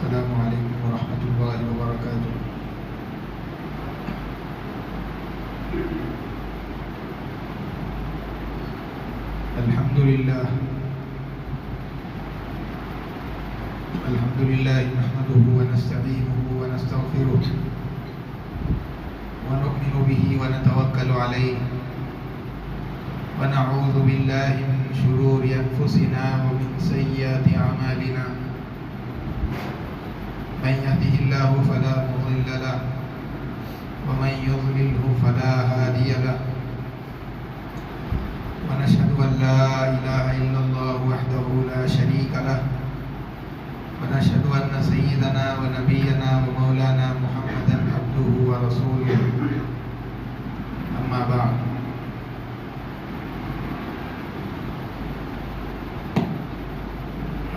السلام علیکم ورحمۃ اللہ وبرکاتہ۔ الحمد للہ نحمده ونستعینه ونستغفره ونؤمن به ونتوکل علیہ ونعوذ باللہ من شرور انفسنا ومن سیئات اعمالنا، من يهده الله فلا مضل له ومن يضلله فلا هادي له، ونشهد أن لا إله إلا الله وحده لا شريك له، ونشهد أن سيدنا ونبينا ومولانا محمدا عبده ورسوله، أما بعد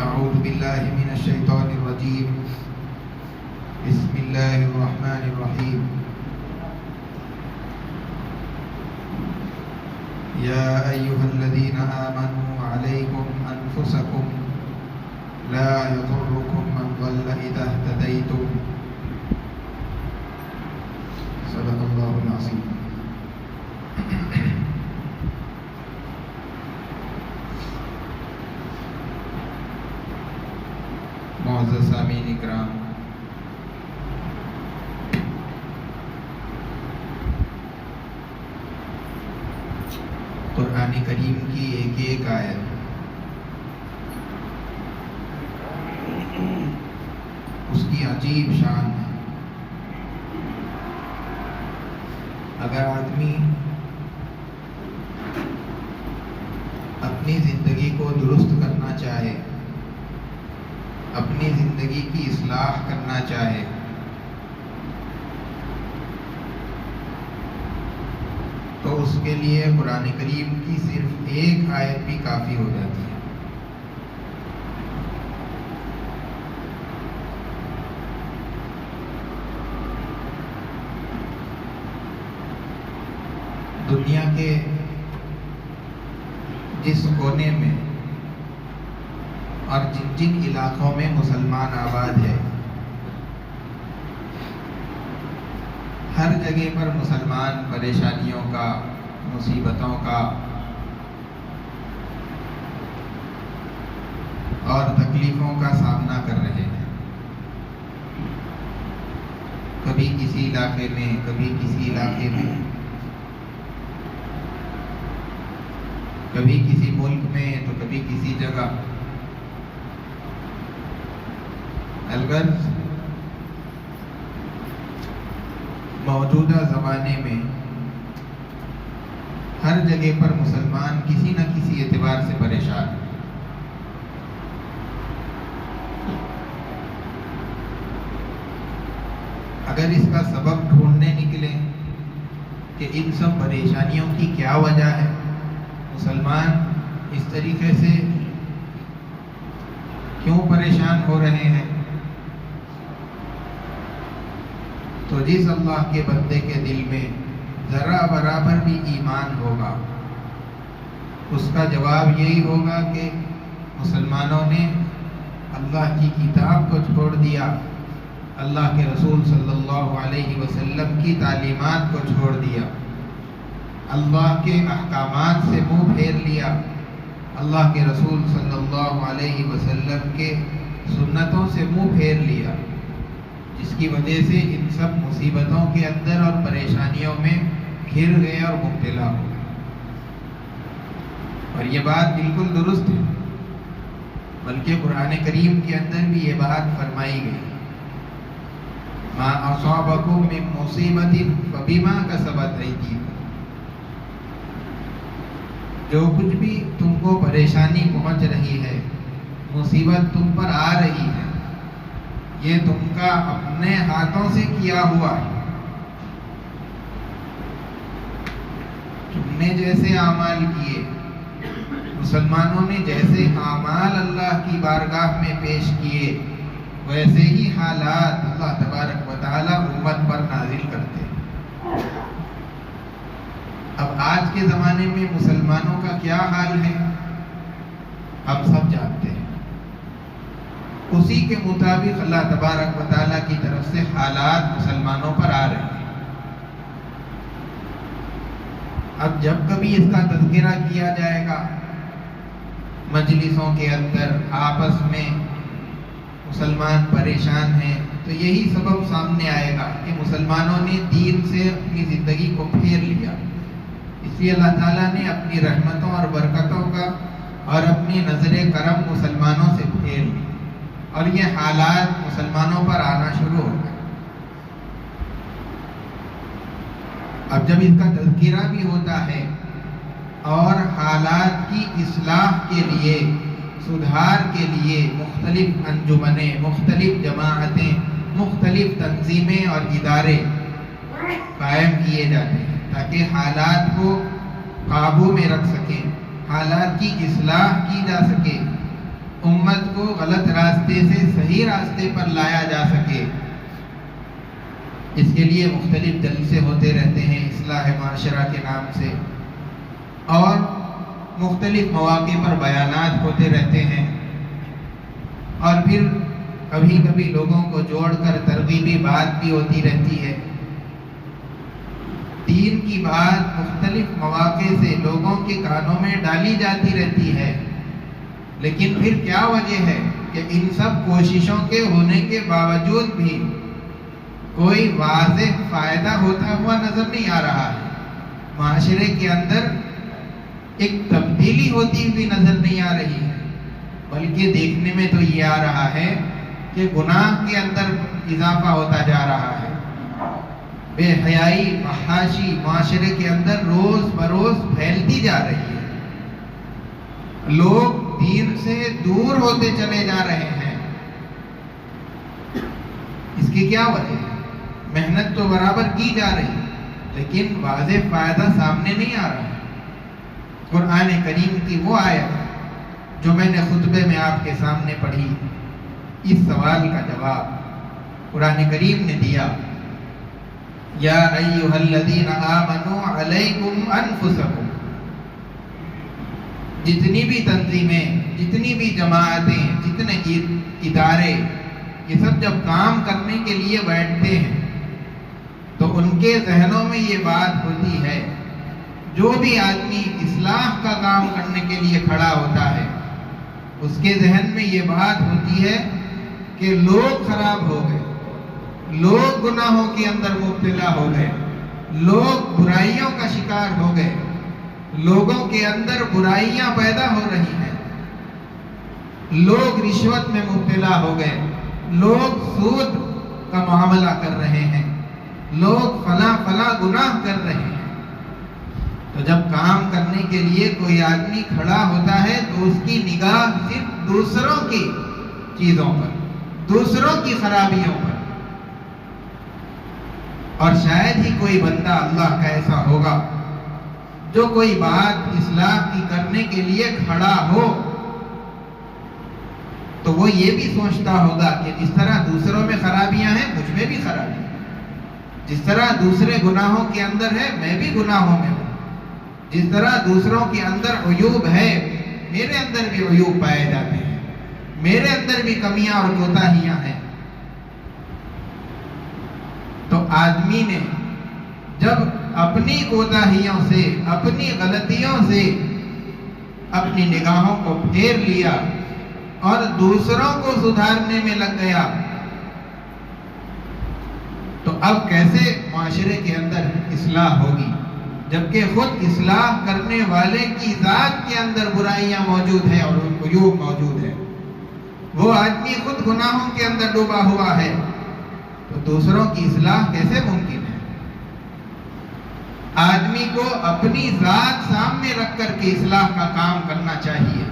أعوذ بالله من الشيطان الرجيم، بسم الله الرحمن الرحيم، يا أيها الذين آمنوا عليكم أنفسكم لا يضركم من ضل إذا اهتديتم، صدق الله العظيم۔ معزز سامعین اکرام، قرآن کریم کی ایک ایک آیت اس کی عجیب شان ہے۔ اگر آدمی اپنی زندگی کو درست کرنا چاہے، اپنی زندگی کی اصلاح کرنا چاہے، تو اس کے لیے قرآن کریم کی صرف ایک آیت بھی کافی ہو جاتی ہے۔ دنیا کے جس کونے میں اور جن جن علاقوں میں مسلمان آباد ہے، ہر جگہ پر مسلمان پریشانیوں کا، مصیبتوں کا اور تکلیفوں کا سامنا کر رہے ہیں۔ کبھی کسی علاقے میں، کبھی کسی علاقے میں، کبھی کسی ملک میں تو کبھی کسی جگہ۔ الغرض موجودہ زمانے میں ہر جگہ پر مسلمان کسی نہ کسی اعتبار سے پریشان ہے۔ اگر اس کا سبب ڈھونڈنے نکلے کہ ان سب پریشانیوں کی کیا وجہ ہے، مسلمان اس طریقے سے کیوں پریشان ہو رہے ہیں، تو جس اللہ کے بندے کے دل میں ذرا برابر بھی ایمان ہوگا، اس کا جواب یہی ہوگا کہ مسلمانوں نے اللہ کی کتاب کو چھوڑ دیا، اللہ کے رسول صلی اللہ علیہ وسلم کی تعلیمات کو چھوڑ دیا، اللہ کے احکامات سے منہ پھیر لیا، اللہ کے رسول صلی اللہ علیہ وسلم کے سنتوں سے منہ پھیر لیا، جس کی وجہ سے ان سب مصیبتوں کے اندر اور پریشانیوں میں گھر گئے اور مبتلا ہو۔ اور یہ بات بالکل درست ہے، بلکہ قرآن کریم کے اندر بھی یہ بات فرمائی گئی، ما اصابکم من مصیبت فبما کسبت ایدیکم، جو کچھ بھی تم کو پریشانی پہنچ رہی ہے، مصیبت تم پر آ رہی ہے، یہ تم کا اپنے ہاتھوں سے کیا ہوا ہے۔ تم نے جیسے اعمال کیے، مسلمانوں نے جیسے اعمال اللہ کی بارگاہ میں پیش کیے، ویسے ہی حالات اللہ تبارک و تعالی امت پر نازل کرتے ہیں۔ اب آج کے زمانے میں مسلمانوں کا کیا حال ہے ہم سب جانتے ہیں۔ اسی کے مطابق اللہ تبارک و تعالیٰ کی طرف سے حالات مسلمانوں پر آ رہے ہیں۔ اب جب کبھی اس کا تذکرہ کیا جائے گا مجلسوں کے اندر، آپس میں مسلمان پریشان ہیں، تو یہی سبب سامنے آئے گا کہ مسلمانوں نے دین سے اپنی زندگی کو پھیر لیا۔ اس لیے اللہ تعالیٰ نے اپنی رحمتوں اور برکتوں کا اور اپنی نظر کرم مسلمانوں سے پھیر لی، اور یہ حالات مسلمانوں پر آنا شروع ہو گئے۔ اب جب اس کا تذکرہ بھی ہوتا ہے اور حالات کی اصلاح کے لیے، سدھار کے لیے مختلف انجمنیں، مختلف جماعتیں، مختلف تنظیمیں اور ادارے قائم کیے جاتے ہیں تاکہ حالات کو قابو میں رکھ سکیں، حالات کی اصلاح کی جا سکے، امت کو غلط راستے سے صحیح راستے پر لایا جا سکے۔ اس کے لیے مختلف جلسے ہوتے رہتے ہیں اصلاح معاشرہ کے نام سے، اور مختلف مواقع پر بیانات ہوتے رہتے ہیں، اور پھر کبھی کبھی لوگوں کو جوڑ کر ترغیبی بات بھی ہوتی رہتی ہے۔ دین کی بات مختلف مواقع سے لوگوں کے کانوں میں ڈالی جاتی رہتی ہے، لیکن پھر کیا وجہ ہے کہ ان سب کوششوں کے ہونے کے باوجود بھی کوئی واضح فائدہ ہوتا ہوا نظر نہیں آ رہا ہے، معاشرے کے اندر ایک تبدیلی ہوتی ہوئی نظر نہیں آ رہی ہے، بلکہ دیکھنے میں تو یہ آ رہا ہے کہ گناہ کے اندر اضافہ ہوتا جا رہا ہے، بے حیائی، فحاشی معاشرے کے اندر روز بروز پھیلتی جا رہی ہے، لوگ دین سے دور ہوتے چلے جا رہے ہیں۔ اس کی کیا وجہ ہے؟ محنت تو برابر کی جا رہی ہے، لیکن واضح فائدہ سامنے نہیں آ رہا ہے۔ قرآن کریم کی وہ آیت جو میں نے خطبے میں آپ کے سامنے پڑھی، اس سوال کا جواب قرآن کریم نے دیا، یا ایھا الذین آمنوا علیکم انفسکم۔ جتنی بھی تنظیمیں، جتنی بھی جماعتیں، جتنے ادارے، یہ سب جب کام کرنے کے لیے بیٹھتے ہیں تو ان کے ذہنوں میں یہ بات ہوتی ہے، جو بھی آدمی اصلاح کا کام کرنے کے لیے کھڑا ہوتا ہے اس کے ذہن میں یہ بات ہوتی ہے کہ لوگ خراب ہو گئے، لوگ گناہوں کے اندر مبتلا ہو گئے، لوگ برائیوں کا شکار ہو گئے، لوگوں کے اندر برائیاں پیدا ہو رہی ہیں، لوگ رشوت میں مبتلا ہو گئے، لوگ سود کا معاملہ کر رہے ہیں، لوگ فلاں گناہ کر رہے ہیں۔ تو جب کام کرنے کے لیے کوئی آدمی کھڑا ہوتا ہے تو اس کی نگاہ صرف دوسروں کی چیزوں پر، دوسروں کی خرابیوں پر، اور شاید ہی کوئی بندہ اللہ کا ایسا ہوگا جو کوئی بات اصلاح کی کرنے کے لیے کھڑا ہو تو وہ یہ بھی سوچتا ہوگا کہ جس طرح دوسروں میں خرابیاں ہیں مجھ میں بھی خرابی ہے، جس طرح دوسرے گناہوں کے اندر ہے میں بھی گناہوں میں ہوں، جس طرح دوسروں کے اندر عیوب ہے میرے اندر بھی عیوب پائے جاتے ہیں، میرے اندر بھی کمیاں اور کوتاہیاں ہیں۔ تو آدمی نے جب اپنی کوتاہیوں سے، اپنی غلطیوں سے اپنی نگاہوں کو پھیر لیا اور دوسروں کو سدھارنے میں لگ گیا، تو اب کیسے معاشرے کے اندر اصلاح ہوگی، جبکہ خود اصلاح کرنے والے کی ذات کے اندر برائیاں موجود ہیں اور عیوب موجود ہیں۔ وہ آدمی خود گناہوں کے اندر ڈوبا ہوا ہے، تو دوسروں کی اصلاح کیسے ممکن ہے؟ آدمی کو اپنی ذات سامنے رکھ کر کے اصلاح کا کام کرنا چاہیے۔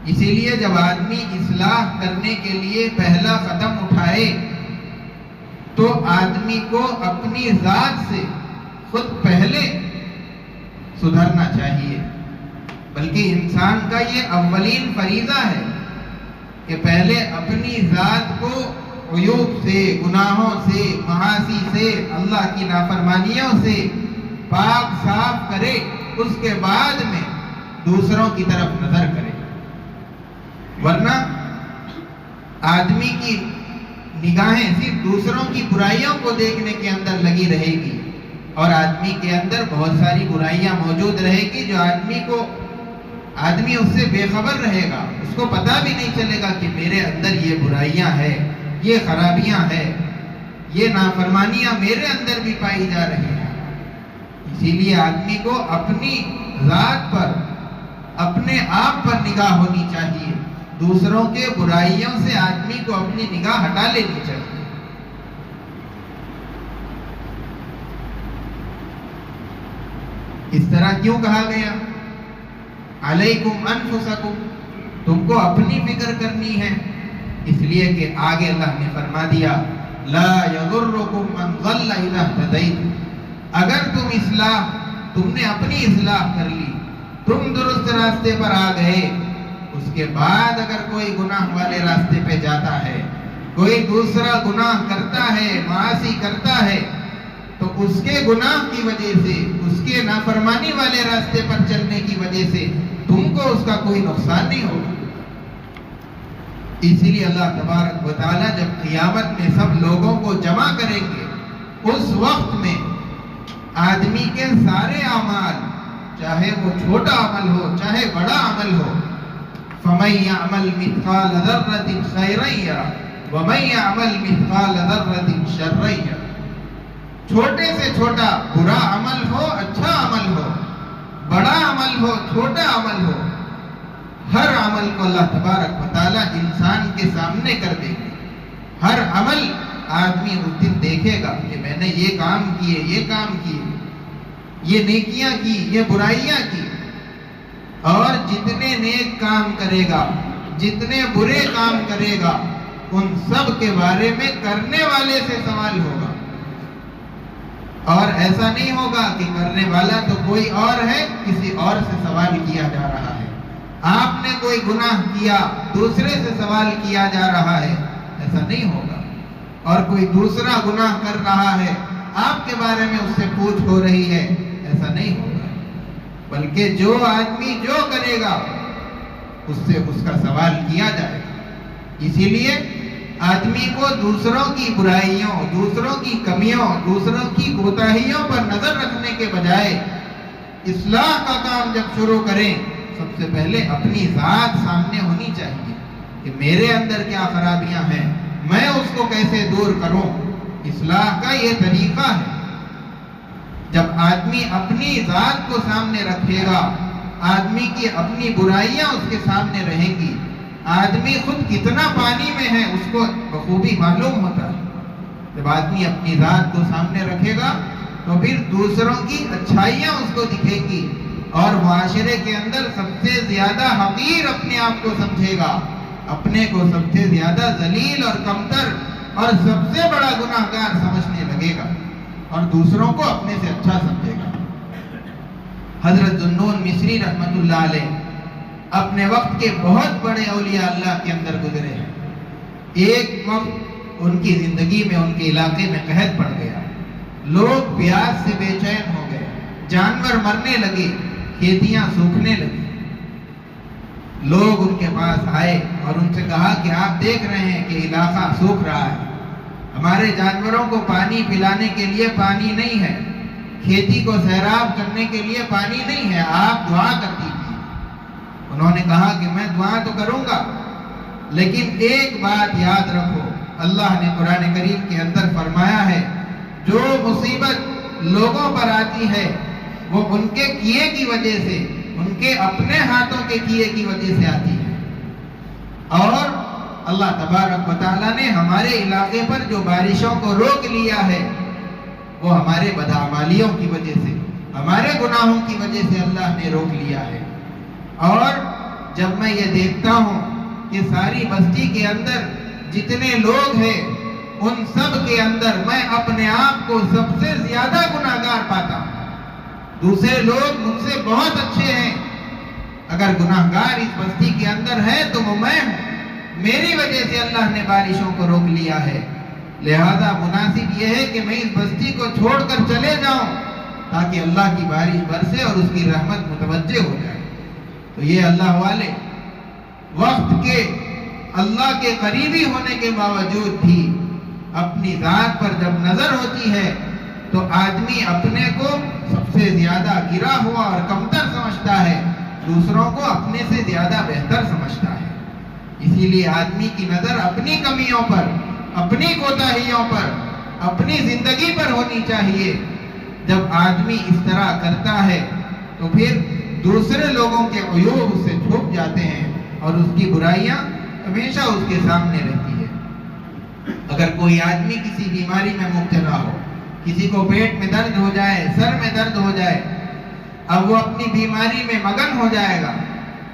اسی لیے جب آدمی اصلاح کرنے کے لیے پہلا قدم اٹھائے تو آدمی کو اپنی ذات سے خود پہلے سدھرنا چاہیے، بلکہ انسان کا یہ اولین فریضہ ہے کہ پہلے اپنی ذات کو عیوب سے، گناہوں سے، معاصی سے، اللہ کی نافرمانیوں سے پاک صاف کرے، اس کے بعد میں دوسروں کی طرف نظر کرے۔ ورنہ آدمی کی نگاہیں صرف دوسروں کی برائیوں کو دیکھنے کے اندر لگی رہے گی، اور آدمی کے اندر بہت ساری برائیاں موجود رہے گی جو آدمی اس سے بے خبر رہے گا، اس کو پتہ بھی نہیں چلے گا کہ میرے اندر یہ برائیاں ہیں، یہ خرابیاں ہیں، یہ نافرمانیاں میرے اندر بھی پائی جا رہی ہیں۔ اسی لیے آدمی کو اپنی ذات پر، اپنے آپ پر نگاہ ہونی چاہیے، دوسروں کے برائیوں سے آدمی کو اپنی نگاہ ہٹا لینی چاہیے۔ اس طرح کیوں کہا گیا؟ علیکم انفسکم، تم کو اپنی فکر کرنی ہے، اس لیے کہ آگے اللہ نے فرما دیا لا یضرکم من ضل اذا اہتدیتم، اگر تم نے اپنی اصلاح کر لی، تم درست راستے پر آ گئے، اس کے بعد اگر کوئی گناہ والے راستے پہ جاتا ہے، کوئی دوسرا گناہ کرتا ہے، معاصی کرتا ہے، تو اس کے گناہ کی وجہ سے، اس کے نافرمانی والے راستے پر چلنے کی وجہ سے تم کو اس کا کوئی نقصان نہیں ہوگا۔ اسی لیے اللہ تبارک و تعالیٰ جب قیامت میں سب لوگوں کو جمع کریں گے، اس وقت میں آدمی کے سارے اعمال، چاہے وہ چھوٹا عمل ہو چاہے بڑا عمل ہو، فَمَن يَعْمَلْ مِثْقَالَ ذَرَّةٍ خَيْرًا يَرَهُ وَمَن يَعْمَلْ مِثْقَالَ ذَرَّةٍ شَرًّا يَرَهُ، چھوٹے سے چھوٹا برا عمل ہو، اچھا عمل ہو، بڑا عمل ہو، چھوٹا عمل ہو، ہر عمل کو اللہ تبارک و تعالیٰ انسان کے سامنے کر دے گا۔ ہر عمل آدمی اس دن دیکھے گا کہ میں نے یہ کام کیے، یہ کام کیے، یہ نیکیاں کی، یہ برائیاں کی، اور جتنے نیک کام کرے گا، جتنے برے کام کرے گا، ان سب کے بارے میں کرنے والے سے سوال ہوگا۔ اور ایسا نہیں ہوگا کہ کرنے والا تو کوئی اور ہے، کسی اور سے سوال کیا جا رہا ہے۔ آپ نے کوئی گناہ کیا، دوسرے سے سوال کیا جا رہا ہے، ایسا نہیں ہوگا۔ اور کوئی دوسرا گناہ کر رہا ہے، آپ کے بارے میں اس سے پوچھ ہو رہی ہے، ایسا نہیں ہوگا، بلکہ جو آدمی جو کرے گا اس سے اس کا سوال کیا جائے گا۔ اسی لیے آدمی کو دوسروں کی برائیوں، دوسروں کی کمیوں، دوسروں کی کوتاہیوں پر نظر رکھنے کے بجائے اصلاح کا کام جب شروع کریں، سب سے پہلے اپنی ذات سامنے ہونی چاہیے کہ میرے اندر کیا خرابیاں ہیں، میں اس کو کیسے دور کروں۔ اصلاح کا یہ طریقہ ہے۔ جب آدمی اپنی ذات کو سامنے رکھے گا، آدمی کی اپنی برائیاں اس کے سامنے رہیں گی، آدمی خود کتنا پانی میں ہے اس کو بخوبی معلوم ہوتا ہے۔ جب آدمی اپنی ذات کو سامنے رکھے گا تو پھر دوسروں کی اچھائیاں اس کو دکھیں گی، اور معاشرے کے اندر سب سے زیادہ حقیر اپنے آپ کو سمجھے گا، اپنے کو سب سے زیادہ ذلیل اور کمتر اور سب سے بڑا گناہگار سمجھنے لگے گا، اور دوسروں کو اپنے سے اچھا سمجھے گا۔ حضرت ذوالنون مصری رحمۃ اللہ علیہ اپنے وقت کے بہت بڑے اولیاء اللہ کے اندر گزرے ہیں۔ ایک وقت ان کی زندگی میں، ان کے علاقے میں قحط پڑ گیا، لوگ پیاس سے بے چین ہو گئے، جانور مرنے لگے، کھیتیاں سوکھنے لگی۔ لوگ ان کے پاس آئے اور ان سے کہا کہ آپ دیکھ رہے ہیں کہ علاقہ سوکھ رہا ہے، ہمارے جانوروں کو پانی پلانے کے لیے پانی نہیں ہے، کھیتی کو سیراب کرنے کے لیے پانی نہیں ہے، آپ دعا کر دیجیے۔ انہوں نے کہا کہ میں دعا تو کروں گا، لیکن ایک بات یاد رکھو، اللہ نے قرآن کریم کے اندر فرمایا ہے جو مصیبت لوگوں پر آتی ہے وہ ان کے کیے کی وجہ سے، ان کے اپنے ہاتھوں کے کیے کی وجہ سے آتی ہے، اور اللہ تبارک و تعالیٰ نے ہمارے علاقے پر جو بارشوں کو روک لیا ہے وہ ہمارے بدعمالیوں کی وجہ سے، ہمارے گناہوں کی وجہ سے اللہ نے روک لیا ہے۔ اور جب میں یہ دیکھتا ہوں کہ ساری بستی کے اندر جتنے لوگ ہیں ان سب کے اندر میں اپنے آپ کو سب سے زیادہ گناہگار پاتا ہوں، دوسرے لوگ مجھ سے بہت اچھے ہیں، اگر گناہگار اس بستی کے اندر ہے تو وہ میں ہوں، میری وجہ سے اللہ نے بارشوں کو روک لیا ہے، لہذا مناسب یہ ہے کہ میں اس بستی کو چھوڑ کر چلے جاؤں تاکہ اللہ کی بارش برسے اور اس کی رحمت متوجہ ہو جائے۔ تو یہ اللہ والے وقت کے اللہ کے قریبی ہونے کے باوجود بھی اپنی ذات پر جب نظر ہوتی ہے تو آدمی اپنے کو سب سے زیادہ گرا ہوا اور کمتر سمجھتا ہے، دوسروں کو اپنے سے زیادہ بہتر سمجھتا ہے۔ اسی لیے آدمی کی نظر اپنی کمیوں پر، اپنی کوتاہیوں پر، اپنی زندگی پر ہونی چاہیے۔ جب آدمی اس طرح کرتا ہے تو پھر دوسرے لوگوں کے عیوب اس سے چھپ جاتے ہیں اور اس کی برائیاں ہمیشہ اس کے سامنے رہتی ہے۔ اگر کوئی آدمی کسی بیماری میں مبتلا ہو، کسی کو پیٹ میں درد ہو جائے، سر میں درد ہو جائے، اب وہ اپنی بیماری میں مگن ہو جائے گا۔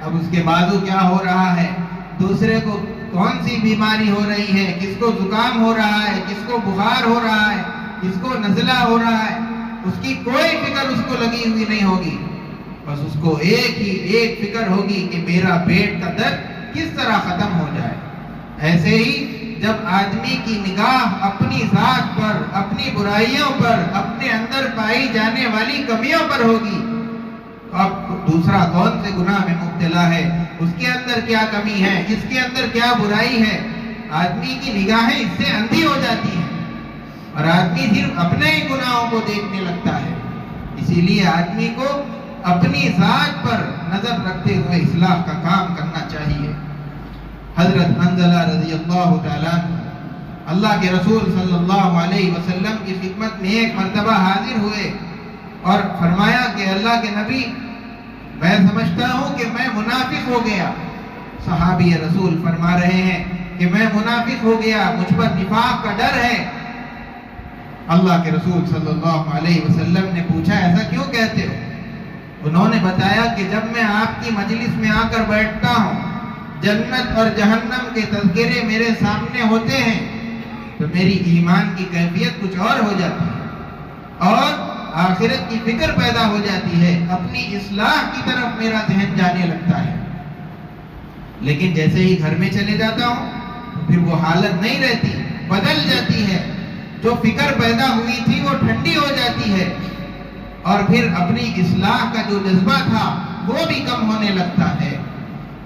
اب اس کے بازو کیا ہو رہا ہے، دوسرے کو کون سی بیماری ہو رہی ہے، کس کو زکام ہو رہا ہے، کس کو بخار ہو رہا ہے، کس کو نزلہ ہو رہا ہے، اس کی کوئی فکر اس کو لگی ہوئی نہیں ہوگی۔ بس اس کو ایک فکر ہوگی کہ میرا پیٹ کا درد کس طرح ختم ہو جائے۔ ایسے ہی جب آدمی کی نگاہ اپنی ذات پر، اپنی برائیوں پر، اپنے اندر پائی جانے والی کمیوں پر ہوگی، تو اب دوسرا کون سے گناہ میں مبتلا ہے، اس کے اندر کیا کمی ہے، اس کے اندر کیا برائی ہے، آدمی کی نگاہیں اس سے اندھی ہو جاتی ہیں اور آدمی صرف اپنے ہی گناہوں کو دیکھنے لگتا ہے۔ اسی لیے آدمی کو اپنی ذات پر نظر رکھتے ہوئے اصلاح کا کام کرنا چاہیے۔ حضرت حنظلہ رضی اللہ تعالیٰ اللہ کے رسول صلی اللہ علیہ وسلم کی خدمت میں ایک مرتبہ حاضر ہوئے اور فرمایا کہ اللہ کے نبی، میں سمجھتا ہوں کہ میں منافق ہو گیا۔ صحابی رسول فرما رہے ہیں کہ میں منافق ہو گیا، مجھ پر نفاق کا ڈر ہے۔ اللہ کے رسول صلی اللہ علیہ وسلم نے پوچھا ایسا کیوں کہتے ہو؟ انہوں نے بتایا کہ جب میں آپ کی مجلس میں آ کر بیٹھتا ہوں، جنت اور جہنم کے تذکرے میرے سامنے ہوتے ہیں تو میری ایمان کی کیفیت کچھ اور ہو جاتی ہے اور آخرت کی فکر پیدا ہو جاتی ہے، اپنی اصلاح کی طرف میرا ذہن جانے لگتا ہے۔ لیکن جیسے ہی گھر میں چلے جاتا ہوں تو پھر وہ حالت نہیں رہتی، بدل جاتی ہے، جو فکر پیدا ہوئی تھی وہ ٹھنڈی ہو جاتی ہے اور پھر اپنی اصلاح کا جو جذبہ تھا وہ بھی کم ہونے لگتا ہے۔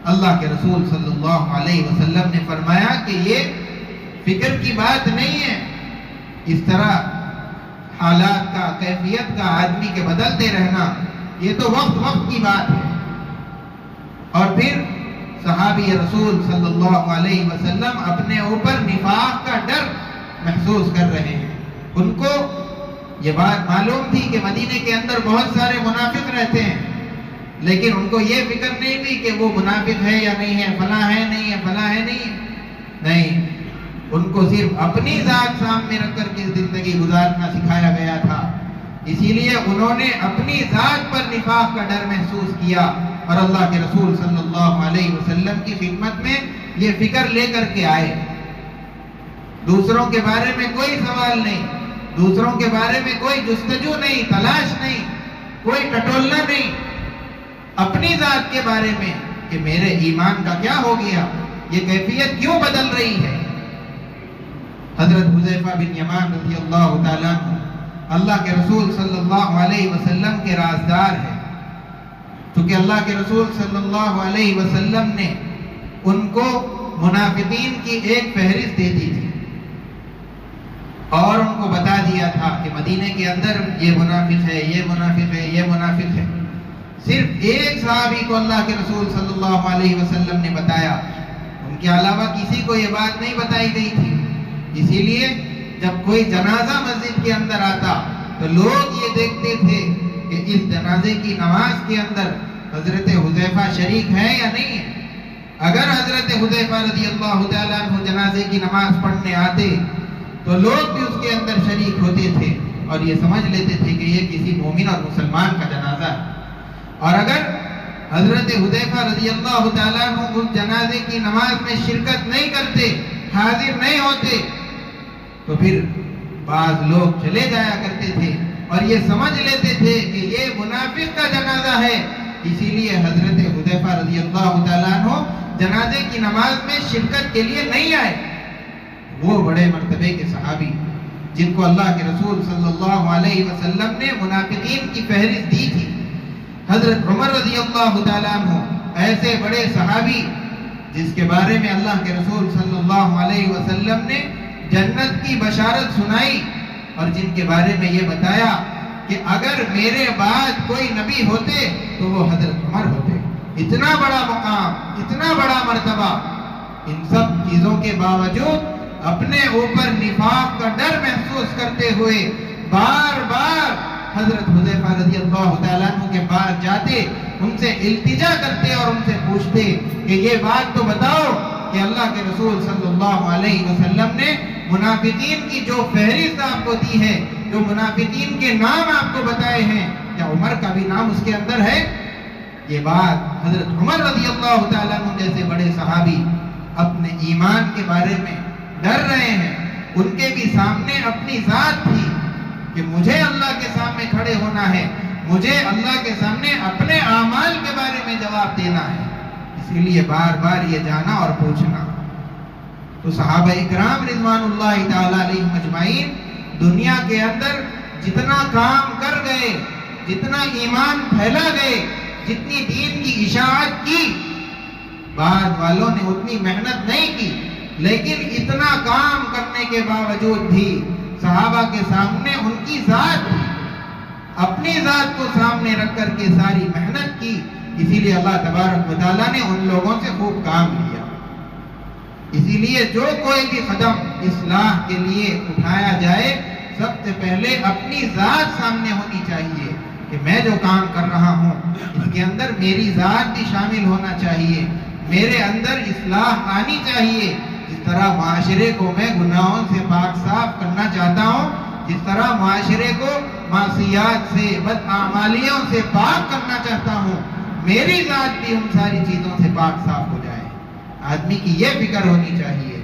اللہ کے رسول صلی اللہ علیہ وسلم نے فرمایا کہ یہ فکر کی بات نہیں ہے، اس طرح حالات کا، کیفیت کا آدمی کے بدلتے رہنا، یہ تو وقت کی بات ہے۔ اور پھر صحابی رسول صلی اللہ علیہ وسلم اپنے اوپر نفاق کا ڈر محسوس کر رہے ہیں۔ ان کو یہ بات معلوم تھی کہ مدینے کے اندر بہت سارے منافق رہتے ہیں، لیکن ان کو یہ فکر نہیں تھی کہ وہ منافق ہے یا نہیں ہے، فلاں ہے نہیں ہے، فلاں ہے نہیں، ان کو صرف اپنی ذات سامنے رکھ کر کے زندگی گزارنا سکھایا گیا تھا۔ اسی لیے انہوں نے اپنی ذات پر نفاق کا ڈر محسوس کیا اور اللہ کے رسول صلی اللہ علیہ وسلم کی خدمت میں یہ فکر لے کر کے آئے۔ دوسروں کے بارے میں کوئی سوال نہیں، دوسروں کے بارے میں کوئی جستجو نہیں، تلاش نہیں، کوئی ٹٹولنا نہیں، اپنی ذات کے بارے میں کہ میرے ایمان کا کیا ہو گیا، یہ کیفیت کیوں بدل رہی ہے۔ حضرت حذیفہ بن یمان رضی اللہ تعالیٰ عنہ اللہ کے رسول صلی اللہ علیہ وسلم کے رازدار ہیں، چونکہ اللہ کے رسول صلی اللہ علیہ وسلم نے ان کو منافقین کی ایک فہرست دے دی تھی اور ان کو بتا دیا تھا کہ مدینے کے اندر یہ منافق ہے، یہ منافق ہے، یہ منافق ہے۔ صرف ایک صحابی کو اللہ کے رسول صلی اللہ علیہ وسلم نے بتایا، ان کے علاوہ کسی کو یہ بات نہیں بتائی گئی تھی۔ اسی لیے جب کوئی جنازہ مسجد کے اندر آتا تو لوگ یہ دیکھتے تھے کہ اس جنازے کی نماز کے اندر حضرت حذیفہ شریک ہے یا نہیں ہے۔ اگر حضرت حذیفہ رضی اللہ تعالیٰ عنہ جنازے کی نماز پڑھنے آتے تو لوگ بھی اس کے اندر شریک ہوتے تھے اور یہ سمجھ لیتے تھے کہ یہ کسی مومن اور مسلمان کا جنازہ ہے۔ اور اگر حضرت حذیفہ رضی اللہ تعالیٰ عنہ اس جنازے کی نماز میں شرکت نہیں کرتے، حاضر نہیں ہوتے، تو پھر بعض لوگ چلے جایا کرتے تھے اور یہ سمجھ لیتے تھے کہ یہ منافق کا جنازہ ہے، اسی لیے حضرت حذیفہ رضی اللہ تعالیٰ عنہ جنازے کی نماز میں شرکت کے لیے نہیں آئے۔ وہ بڑے مرتبے کے صحابی جن کو اللہ کے رسول صلی اللہ علیہ وسلم نے منافقین کی فہرست دی تھی، حضرت عمر رضی اللہ تعالیٰ عنہ ایسے بڑے صحابی جس کے بارے میں اللہ کے رسول صلی اللہ علیہ وسلم نے جنت کی بشارت سنائی، اور جن کے بارے میں یہ بتایا کہ اگر میرے بعد کوئی نبی ہوتے تو وہ حضرت عمر ہوتے۔ اتنا بڑا مقام، اتنا بڑا مرتبہ، ان سب چیزوں کے باوجود اپنے اوپر نفاق کا ڈر محسوس کرتے ہوئے بار بار حضرت حذیفہ رضی اللہ تعالیٰ عنہ کے پاس جاتے، ان سے التجا کرتے اور ان سے پوچھتے کہ یہ بات تو بتاؤ کہ اللہ کے رسول صلی اللہ علیہ وسلم نے منافقین کی جو فہرست آپ کو دی ہے، جو منافقین کے نام آپ کو بتائے ہیں، کیا عمر کا بھی نام اس کے اندر ہے؟ یہ بات حضرت عمر رضی اللہ تعالیٰ عنہ جیسے بڑے صحابی اپنے ایمان کے بارے میں ڈر رہے ہیں، ان کے بھی سامنے اپنی ذات تھی کہ مجھے اللہ کے سامنے کھڑے ہونا ہے، مجھے اللہ کے سامنے اپنے اعمال کے بارے میں جواب دینا ہے، اسی لیے بار بار یہ جانا اور پوچھنا۔ تو صحابہ اکرام رضوان اللہ تعالیٰ علیہم اجمعین دنیا کے اندر جتنا کام کر گئے، جتنا ایمان پھیلا گئے، جتنی دین کی اشاعت کی، بعد والوں نے اتنی محنت نہیں کی، لیکن اتنا کام کرنے کے باوجود بھی صحابہ کے سامنے ان کی ذات تھی، اپنی ذات کو سامنے رکھ کر کے ساری محنت کی، اسی لیے اللہ تبارک و تعالیٰ نے ان لوگوں سے خوب کام لیا۔ اسی لیے جو کوئی بھی قدم اصلاح کے لیے اٹھایا جائے، سب سے پہلے اپنی ذات سامنے ہونی چاہیے کہ میں جو کام کر رہا ہوں اس کے اندر میری ذات بھی شامل ہونا چاہیے، میرے اندر اصلاح آنی چاہیے۔ جس طرح معاشرے کو میں گناہوں سے پاک صاف کرنا چاہتا ہوں، جس طرح معاشرے کو معصیات سے، بدعمالیوں سے پاک کرنا چاہتا ہوں، میری ذات بھی ان ساری چیزوں سے پاک صاف ہو جائے۔ آدمی کی یہ فکر ہونی چاہیے،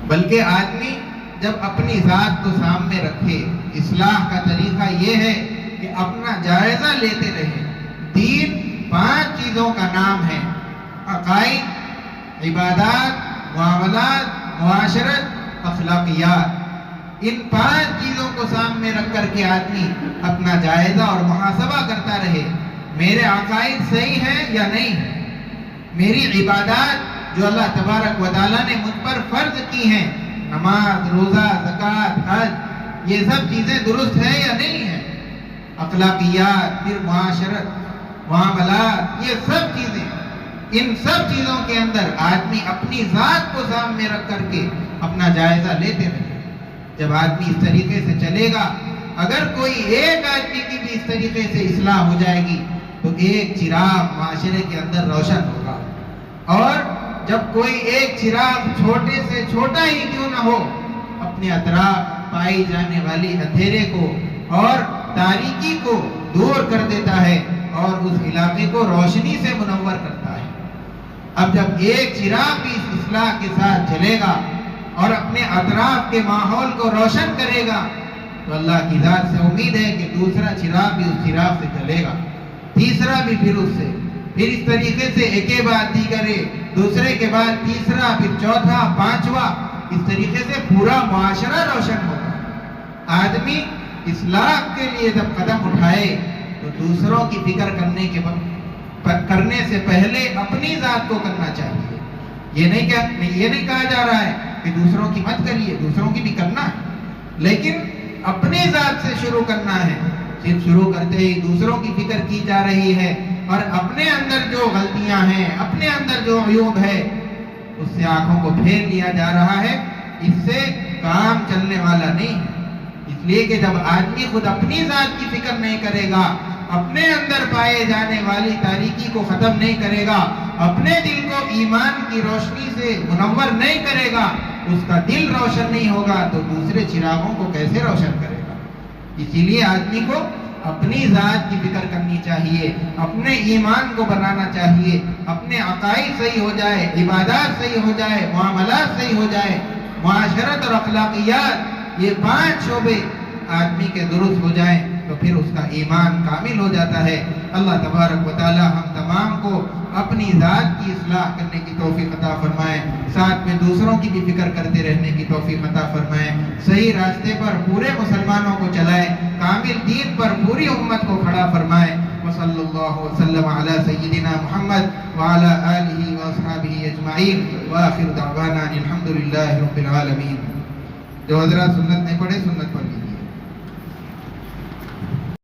بلکہ آدمی جب اپنی ذات کو سامنے رکھے، اصلاح کا طریقہ یہ ہے کہ اپنا جائزہ لیتے رہے۔ دین 5 چیزوں کا نام ہے: عقائد، عبادات، معاملات، معاشرت، اخلاقیات۔ ان 5 چیزوں کو سامنے رکھ کر کے آدمی اپنا جائزہ اور محاسبہ کرتا رہے، میرے عقائد صحیح ہیں یا نہیں ہیں، میری عبادات جو اللہ تبارک و تعالیٰ نے مجھ پر فرض کی ہیں، نماز، روزہ، زکوٰۃ، حج، یہ سب چیزیں درست ہیں یا نہیں ہیں، اخلاقیات، پھر معاشرت، معاملات، یہ سب چیزیں، ان سب چیزوں کے اندر آدمی اپنی ذات کو سامنے رکھ کر کے اپنا جائزہ لیتے رہے۔ جب آدمی اس طریقے سے چلے گا، اگر کوئی ایک آدمی کی بھی اس طریقے سے اصلاح ہو جائے گی تو ایک چراغ معاشرے کے اندر روشن ہوگا، اور جب کوئی ایک چراغ چھوٹے سے چھوٹا ہی کیوں نہ ہو اپنے اطراف پائی جانے والی اندھیرے کو اور تاریکی کو دور کر دیتا ہے اور اس علاقے کو روشنی سے منور کرتا ہے۔ اب جب ایک چراغ بھی اس اصلاح کے ساتھ جلے گا اور اپنے اطراف کے ماحول کو روشن کرے گا تو اللہ کی ذات سے امید ہے کہ دوسرا چراغ بھی اس چراغ سے جلے گا، تیسرا بھی پھر اس سے، پھر اس طریقے سے ایک کے بعد دیگرے، دوسرے کے بعد تیسرا، پھر چوتھا، پانچواں، اس طریقے سے پورا معاشرہ روشن ہوگا۔ آدمی اصلاح کے لیے جب قدم اٹھائے تو دوسروں کی فکر کرنے سے پہلے اپنی ذات کو کرنا چاہیے۔ یہ نہیں کہا جا رہا ہے کہ دوسروں کی مت کریے، دوسروں کی بھی کرنا ہے، لیکن اپنی ذات سے شروع کرنا ہے۔ صرف شروع کرتے ہی دوسروں کی فکر کی جا رہی ہے اور اپنے اندر جو غلطیاں ہیں، اپنے اندر جو عیوب ہے، اس سے آنکھوں کو پھیر لیا جا رہا ہے، اس سے کام چلنے والا نہیں ہے۔ اس لیے کہ جب آدمی خود اپنی ذات کی فکر نہیں کرے گا، اپنے اندر پائے جانے والی تاریکی کو ختم نہیں کرے گا، اپنے دل کو ایمان کی روشنی سے منور نہیں کرے گا، اس کا دل روشن نہیں ہوگا تو دوسرے چراغوں کو کیسے روشن کرے گا؟ اسی لیے آدمی کو اپنی ذات کی فکر کرنی چاہیے، اپنے ایمان کو بنانا چاہیے، اپنے عقائد صحیح ہو جائے، عبادات صحیح ہو جائے، معاملات صحیح ہو جائے، معاشرت اور اخلاقیات، یہ 5 شعبے آدمی کے درست ہو جائیں تو پھر اس کا ایمان کامل ہو جاتا ہے۔ اللہ تبارک و تعالی ہم تمام کو اپنی ذات کی اصلاح کرنے کی توفیق عطا فرمائے، ساتھ میں دوسروں کی بھی فکر کرتے رہنے کی توفیق عطا فرمائے، صحیح راستے پر پورے مسلمانوں کو چلائے، کامل دین پر پوری امت کو کھڑا فرمائے۔ وصلی اللہ وسلم علی سیدنا محمد وعلی آلہ واصحابہ اجمعین وآخر دعوانا الحمدللہ رب العالمین. جو حضرات سنت نہیں پڑھے سنت پڑھ لیجیے.